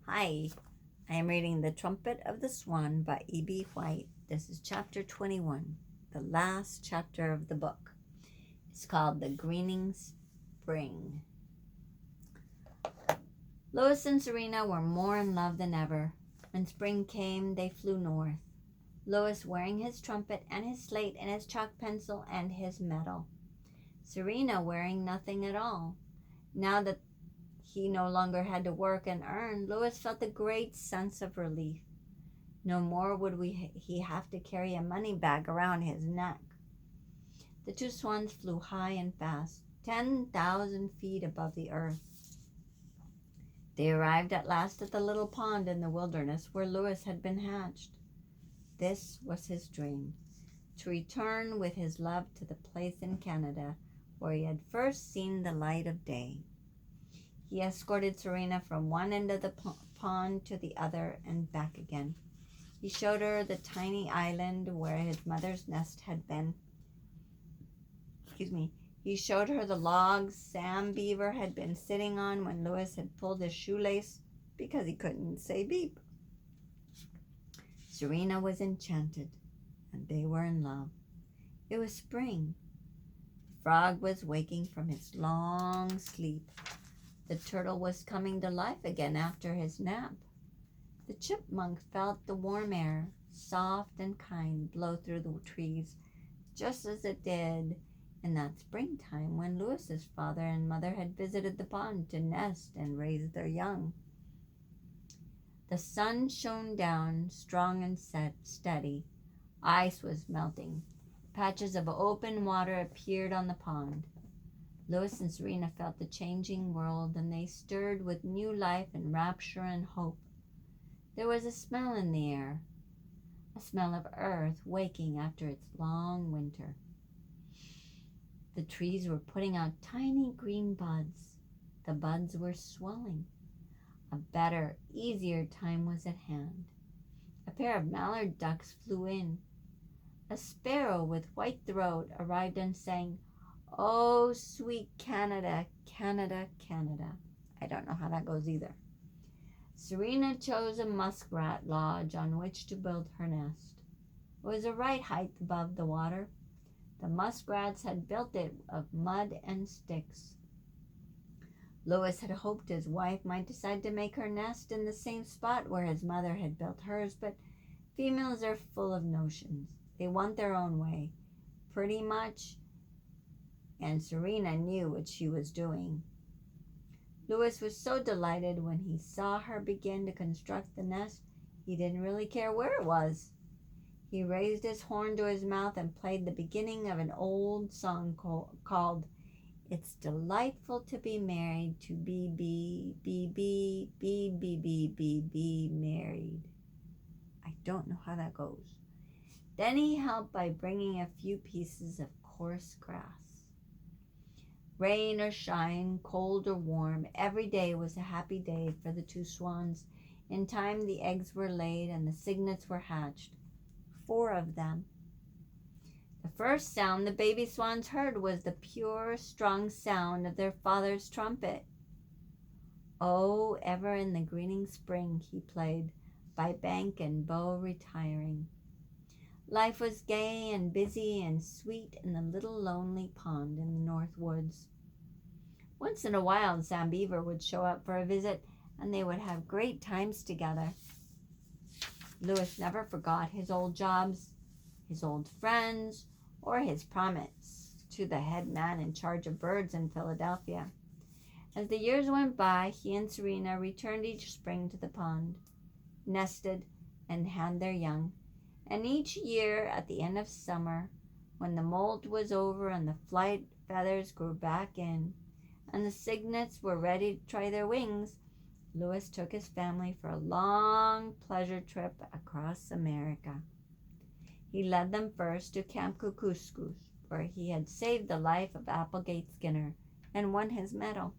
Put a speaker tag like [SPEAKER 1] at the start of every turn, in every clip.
[SPEAKER 1] Hi, I am reading The Trumpet of the Swan by E.B. White. This is chapter 21, the last chapter of the book. It's called The Greening Spring. Lois and Serena were more in love than ever. When spring came, they flew north. Lois wearing his trumpet and his slate and his chalk pencil and his medal. Serena wearing nothing at all. Now that he no longer had to work and earn, Lois felt a great sense of relief. No more would he have to carry a money bag around his neck. The two swans flew high and fast, 10,000 feet above the earth. They arrived at last at the little pond in the wilderness where Lois had been hatched. This was his dream, to return with his love to the place in Canada where he had first seen the light of day. He escorted Serena from one end of the pond to the other and back again. He showed her the tiny island where his mother's nest had been. He showed her the logs Sam Beaver had been sitting on when Lois had pulled his shoelace because he couldn't say beep. Serena was enchanted, and they were in love. It was spring. The frog was waking from his long sleep. The turtle was coming to life again after his nap. The chipmunk felt the warm air, soft and kind, blow through the trees, just as it did in that springtime when Louis's father and mother had visited the pond to nest and raise their young. The sun shone down, strong and steady. Ice was melting. Patches of open water appeared on the pond. Lois and Serena felt the changing world, and they stirred with new life and rapture and hope. There was a smell in the air, a smell of earth waking after its long winter. The trees were putting out tiny green buds. The buds were swelling. A better, easier time was at hand. A pair of mallard ducks flew in. A sparrow with white throat arrived and sang, "Oh, sweet Canada, Canada, Canada." I don't know how that goes either. Serena chose a muskrat lodge on which to build her nest. It was the right height above the water. The muskrats had built it of mud and sticks. Lois had hoped his wife might decide to make her nest in the same spot where his mother had built hers, but females are full of notions. They want their own way, pretty much, and Serena knew what she was doing. Louis was so delighted when he saw her begin to construct the nest, he didn't really care where it was. He raised his horn to his mouth and played the beginning of an old song called "It's Delightful to Be Married, to be married." I don't know how that goes. Then he helped by bringing a few pieces of coarse grass. Rain or shine, cold or warm, every day was a happy day for the two swans. In time the eggs were laid and the cygnets were hatched. 4 of them. The first sound the baby swans heard was the pure, strong sound of their father's trumpet. "Oh, ever in the greening spring," he played, "by bank and bow retiring." Life was gay and busy and sweet in the little lonely pond in the north woods. Once in a while, Sam Beaver would show up for a visit, and they would have great times together. Louis never forgot his old jobs, his old friends, or his promise to the head man in charge of birds in Philadelphia. As the years went by, he and Serena returned each spring to the pond, nested, and had their young. And each year, at the end of summer, when the molt was over and the flight feathers grew back in, and the cygnets were ready to try their wings, Louis took his family for a long pleasure trip across America. He led them first to Camp Kookooskoos, where he had saved the life of Applegate Skinner and won his medal.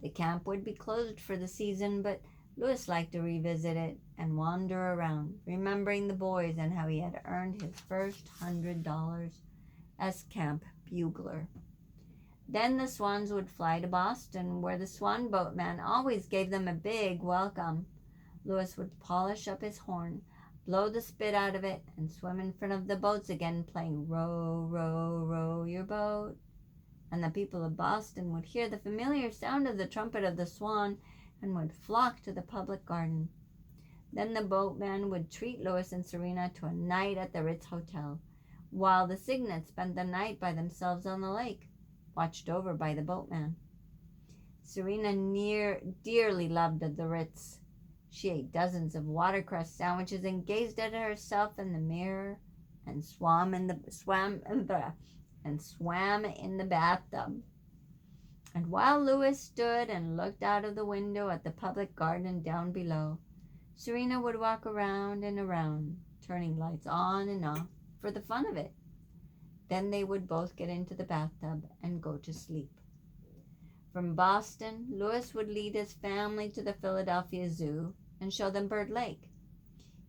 [SPEAKER 1] The camp would be closed for the season, but Louis liked to revisit it and wander around, remembering the boys and how he had earned his first $100 as camp bugler. Then the swans would fly to Boston, where the swan boatman always gave them a big welcome. Louis would polish up his horn, blow the spit out of it, and swim in front of the boats again, playing "Row, row, row your boat." And the people of Boston would hear the familiar sound of the trumpet of the swan and would flock to the public garden. Then the boatman would treat Louis and Serena to a night at the Ritz Hotel, while the Cygnets spent the night by themselves on the lake, watched over by the boatman. Serena dearly loved the Ritz. She ate dozens of watercress sandwiches and gazed at herself in the mirror and swam in the bathtub. And while Louis stood and looked out of the window at the public garden down below, Serena would walk around and around, turning lights on and off for the fun of it. Then they would both get into the bathtub and go to sleep. From Boston, Louis would lead his family to the Philadelphia Zoo and show them Bird Lake.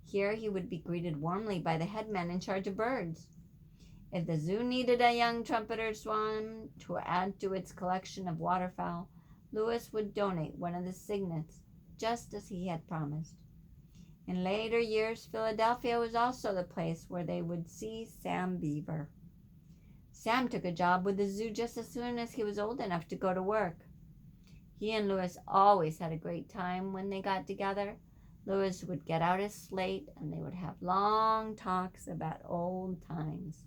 [SPEAKER 1] Here he would be greeted warmly by the headman in charge of birds. If the zoo needed a young trumpeter swan to add to its collection of waterfowl, Louis would donate one of the cygnets, just as he had promised. In later years, Philadelphia was also the place where they would see Sam Beaver. Sam took a job with the zoo just as soon as he was old enough to go to work. He and Louis always had a great time when they got together. Louis would get out his slate and they would have long talks about old times.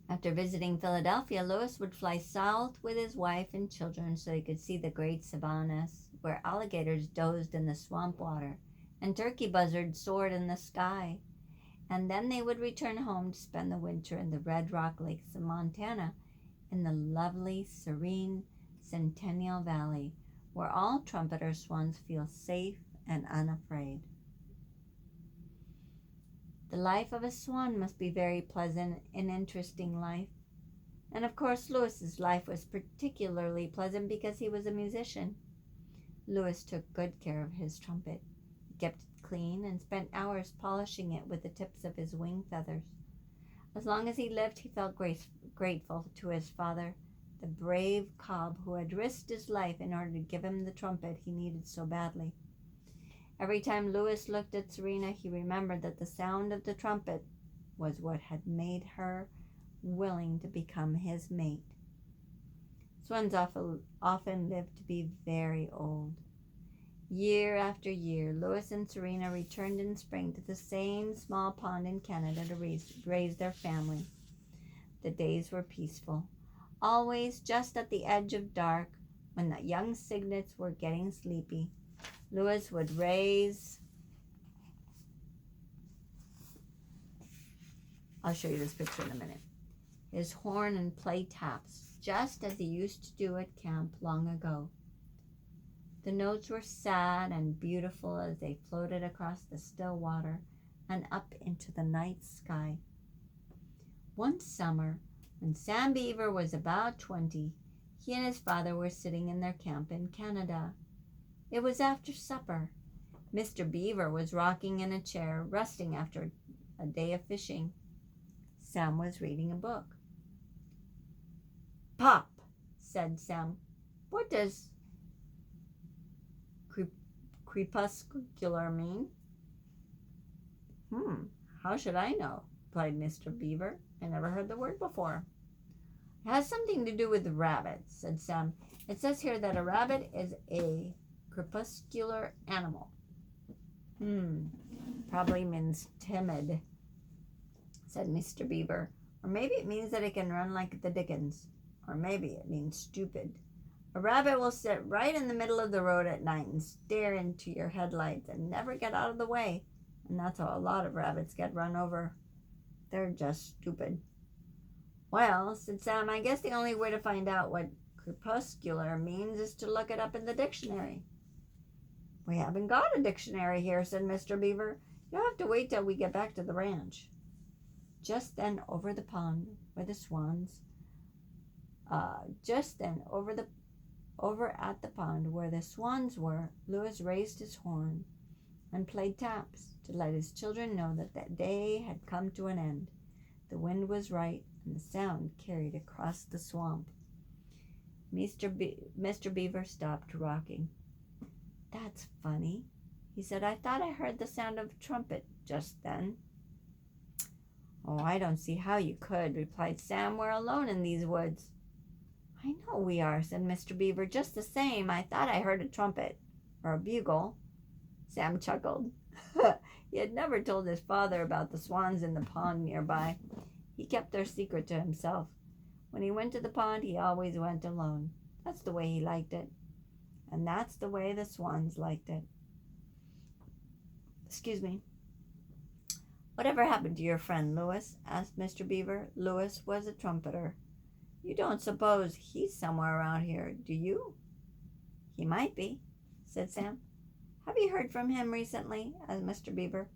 [SPEAKER 1] After visiting Philadelphia, Louis would fly south with his wife and children so he could see the great savannas, where alligators dozed in the swamp water and turkey buzzards soared in the sky. And then they would return home to spend the winter in the Red Rock Lakes of Montana, in the lovely, serene Centennial Valley, where all trumpeter swans feel safe and unafraid. The life of a swan must be very pleasant and interesting life. And of course, Louis's life was particularly pleasant because he was a musician. Louis took good care of his trumpet. He kept it clean and spent hours polishing it with the tips of his wing feathers. As long as he lived, he felt grateful to his father, the brave cob who had risked his life in order to give him the trumpet he needed so badly. Every time Louis looked at Serena, he remembered that the sound of the trumpet was what had made her willing to become his mate. Swans often lived to be very old. Year after year, Louis and Serena returned in spring to the same small pond in Canada to raise their family. The days were peaceful. Always just at the edge of dark, when the young cygnets were getting sleepy, Louis would raise... I'll show you this picture in a minute. His horn and play taps, just as he used to do at camp long ago. The notes were sad and beautiful as they floated across the still water and up into the night sky. One summer, when Sam Beaver was about 20, he and his father were sitting in their camp in Canada. It was after supper. Mr. Beaver was rocking in a chair, resting after a day of fishing. Sam was reading a book. "Pop," said Sam, "what does crepuscular mean?" How should I know?" replied Mr. Beaver. "I never heard the word before." "It has something to do with rabbits," said Sam. "It says here that a rabbit is a crepuscular animal." Probably means timid," said Mr. Beaver. "Or maybe it means that it can run like the dickens. Or maybe it means stupid. A rabbit will sit right in the middle of the road at night and stare into your headlights and never get out of the way. And that's how a lot of rabbits get run over. They're just stupid." "Well," said Sam, "I guess the only way to find out what crepuscular means is to look it up in the dictionary." "We haven't got a dictionary here," said Mr. Beaver. "You'll have to wait till we get back to the ranch." Just then, over the pond where the swans, over at the pond where the swans were, Louis raised his horn and played taps to let his children know that that day had come to an end. The wind was right and the sound carried across the swamp. Mr. Beaver stopped rocking. "That's funny," he said. "I thought I heard the sound of a trumpet just then." "Oh, I don't see how you could," replied Sam. "We're alone in these woods." "I know we are," said Mr. Beaver. "Just the same, I thought I heard a trumpet or a bugle." Sam chuckled. He had never told his father about the swans in the pond nearby. He kept their secret to himself. When he went to the pond, he always went alone. That's the way he liked it. And that's the way the swans liked it. Excuse me. "Whatever happened to your friend Lewis?" asked Mr. Beaver. "Lewis was a trumpeter. You don't suppose he's somewhere around here, do you?" "He might be," said Sam. "Have you heard from him recently?" asked Mr. Beaver.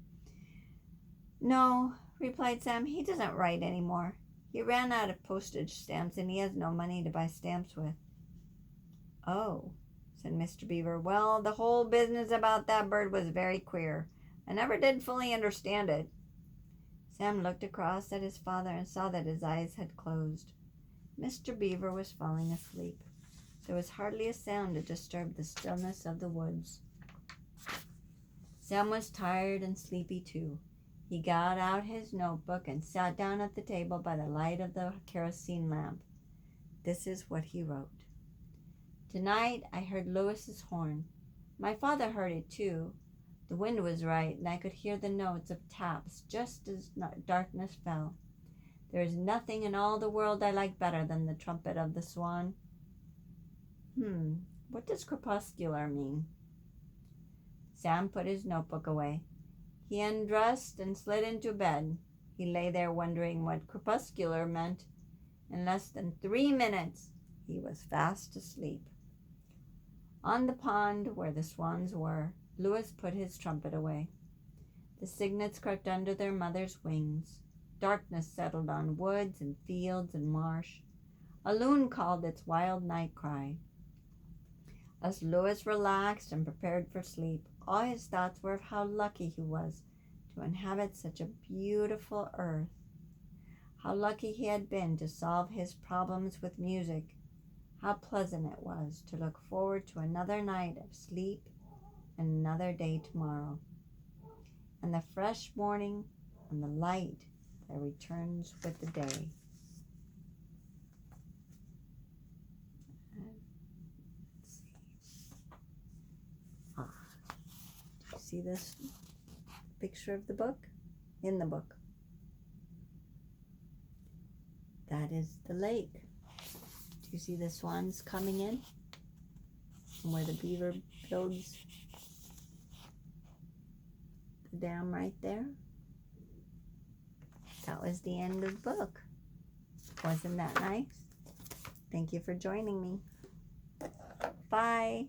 [SPEAKER 1] "No," replied Sam. "He doesn't write anymore. He ran out of postage stamps and he has no money to buy stamps with." "Oh," said Mr. Beaver. "Well, the whole business about that bird was very queer. I never did fully understand it." Sam looked across at his father and saw that his eyes had closed. Mr. Beaver was falling asleep. There was hardly a sound to disturb the stillness of the woods. Sam was tired and sleepy too. He got out his notebook and sat down at the table by the light of the kerosene lamp. This is what he wrote. "Tonight I heard Lewis's horn. My father heard it too. The wind was right, and I could hear the notes of taps just as darkness fell. There is nothing in all the world I like better than the trumpet of the swan." What does crepuscular mean? Sam put his notebook away. He undressed and slid into bed. He lay there wondering what crepuscular meant. In less than 3 minutes, he was fast asleep. On the pond where the swans were, Lewis put his trumpet away. The cygnets crept under their mother's wings. Darkness settled on woods and fields and marsh. A loon called its wild night cry. As Lewis relaxed and prepared for sleep, all his thoughts were of how lucky he was to inhabit such a beautiful earth. How lucky he had been to solve his problems with music. How pleasant it was to look forward to another night of sleep and another day tomorrow, and the fresh morning and the light that returns with the day. See this picture of the book? In the book. That is the lake. Do you see the swans coming in? And where the beaver builds the dam right there? That was the end of the book. Wasn't that nice? Thank you for joining me. Bye.